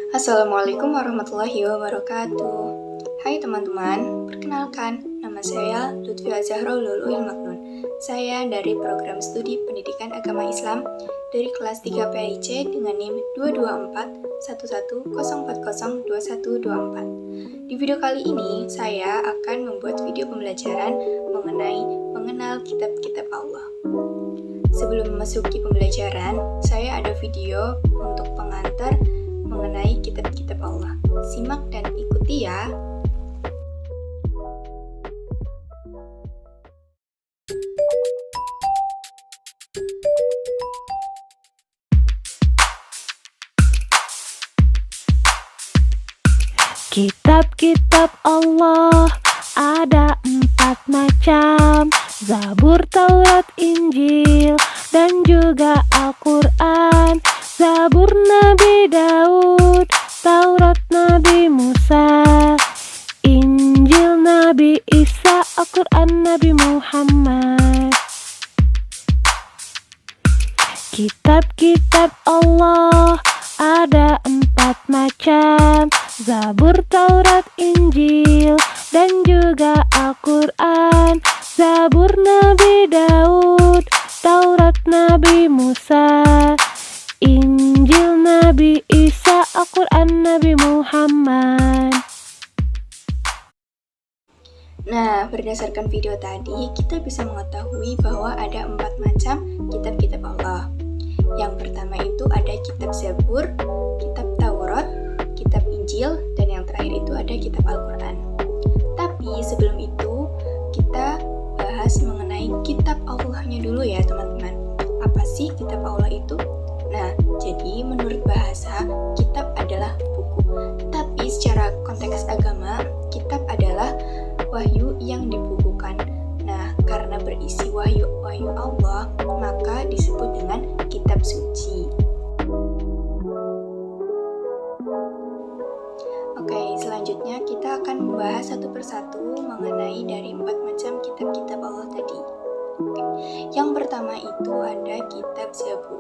Assalamualaikum warahmatullahi wabarakatuh. Hai teman-teman, perkenalkan, nama saya Lutfi Azahra Luluil Maknun. Saya dari program studi pendidikan agama Islam dari kelas 3 PAIC dengan NIM 2241140402124. Di video kali ini, saya akan membuat video pembelajaran mengenai mengenal kitab-kitab Allah. Sebelum memasuki pembelajaran, saya ada video untuk pengantar mengenai kitab-kitab Allah. Simak dan ikuti ya. Kitab-kitab Allah ada 4 macam: Zabur, Taurat, Injil, dan juga Al-Quran. Zabur Nabi Daud, Taurat Nabi Musa, Injil Nabi Isa, Al-Quran Nabi Muhammad. Kitab-kitab Allah ada 4 macam: Zabur, Taurat, Injil, dan juga Al-Quran. Zabur Nabi Daud, Taurat Nabi Musa, Injil Nabi Isa, Al-Quran Nabi Muhammad. Nah, berdasarkan video tadi, kita bisa mengetahui bahwa ada 4 macam kitab-kitab Allah. Yang pertama itu ada kitab Zabur, kitab Taurat, kitab Injil, dan yang terakhir itu ada kitab Al-Quran. Tapi sebelum itu, kita bahas mengenai kitab Allahnya dulu ya teman-teman. Apa sih kitab Allah itu? Nah, jadi menurut bahasa, kitab adalah buku. Tapi secara konteks agama, kitab adalah wahyu yang dibukukan. Nah, karena berisi wahyu Allah, maka disebut dengan kitab suci. Oke, selanjutnya kita akan membahas satu persatu mengenai dari 4 macam kitab-kitab Allah tadi. Yang pertama itu ada kitab Zabur.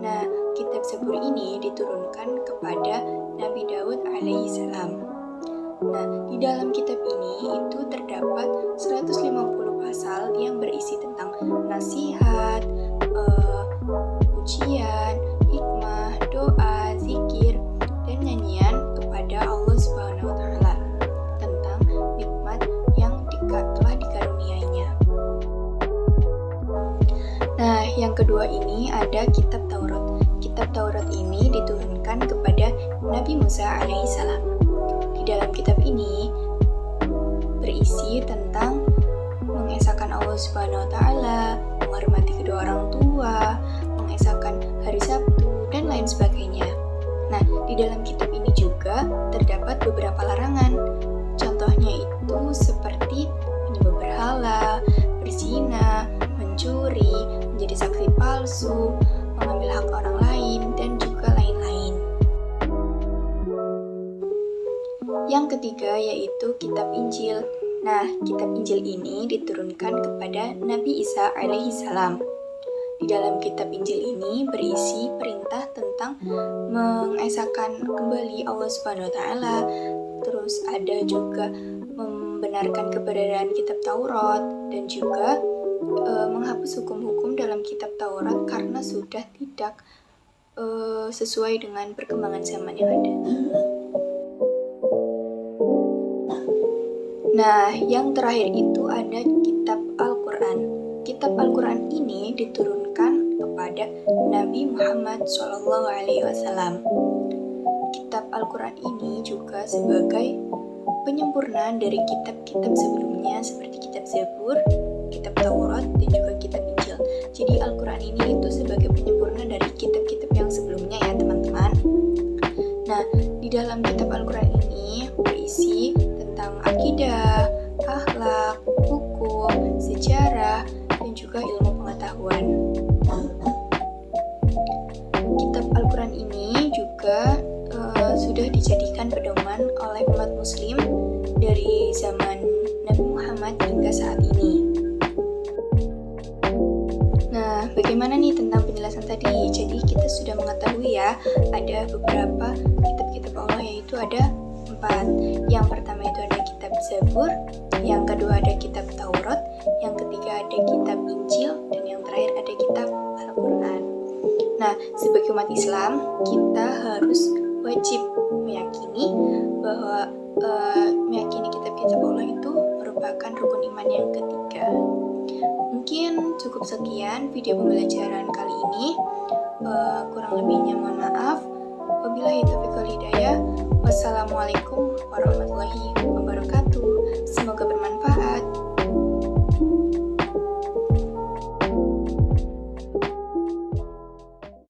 Nah, kitab Zabur ini diturunkan kepada Nabi Daud alaihissalam. Nah, di dalam kitab ini itu terdapat 150 pasal yang berisi tentang nasihat, ujian, hikmah, doa, zikir, dan nyanyian kepada Allah Subhanahu wa Ta'ala tentang nikmat yang telah dikaruniainya. Nah, yang kedua ini ada kitab Taurat. Kitab Taurat ini diturunkan kepada Nabi Musa alaihissalam. Di dalam kitab ini berisi tentang mengesahkan Allah Subhanahu wa Ta'ala, menghormati kedua orang tua, mengesahkan hari Sabtu, dan lain sebagainya. Nah, di dalam kitab ini juga terdapat beberapa larangan. Contohnya itu seperti menyembah berhala, berzina, mencuri, menjadi saksi palsu, mengambil hak orang lain, dan juga lain-lain. Yang ketiga yaitu kitab Injil. Nah, kitab Injil ini diturunkan kepada Nabi Isa alaihissalam. Di dalam kitab Injil ini berisi perintah tentang mengesahkan kembali Allah Subhanahu wa Ta'ala. Terus ada juga membenarkan keberadaan kitab Taurat dan juga menghapus hukum-hukum dalam kitab Taurat karena sudah tidak sesuai dengan perkembangan zaman yang ada. Nah, yang terakhir itu ada kitab Al-Quran. Kitab Al-Quran ini diturunkan kepada Nabi Muhammad SAW. Kitab Al-Quran ini juga sebagai penyempurnaan dari kitab-kitab sebelumnya seperti kitab Zabur, kitab Taurat, dan juga kitab Injil. Jadi Al-Quran ini itu sebagai penyempurna dari kitab-kitab yang sebelumnya ya teman-teman. Nah, di dalam kitab Al-Quran ini berisi tentang akidah, akhlak, hukum, sejarah, dan juga ilmu pengetahuan. Kitab Al-Quran ini juga sudah dijadikan pedoman oleh umat muslim dari zaman Nabi Muhammad hingga saat ini. Nah, bagaimana nih tentang penjelasan pembahasan tadi. Jadi kita sudah mengetahui ya, ada beberapa kitab-kitab Allah, yaitu ada 4. Yang pertama itu ada kitab Zabur, yang kedua ada kitab Taurat, yang ketiga ada kitab Injil, dan yang terakhir ada kitab Al-Quran. Nah, sebagai umat Islam, kita harus wajib meyakini bahwa meyakini kitab-kitab Allah itu merupakan rukun iman yang ketiga. Mungkin cukup sekian video pembelajaran kali ini. Kurang lebihnya mohon maaf. Wabillahi taufiq wal hidayah. Wassalamualaikum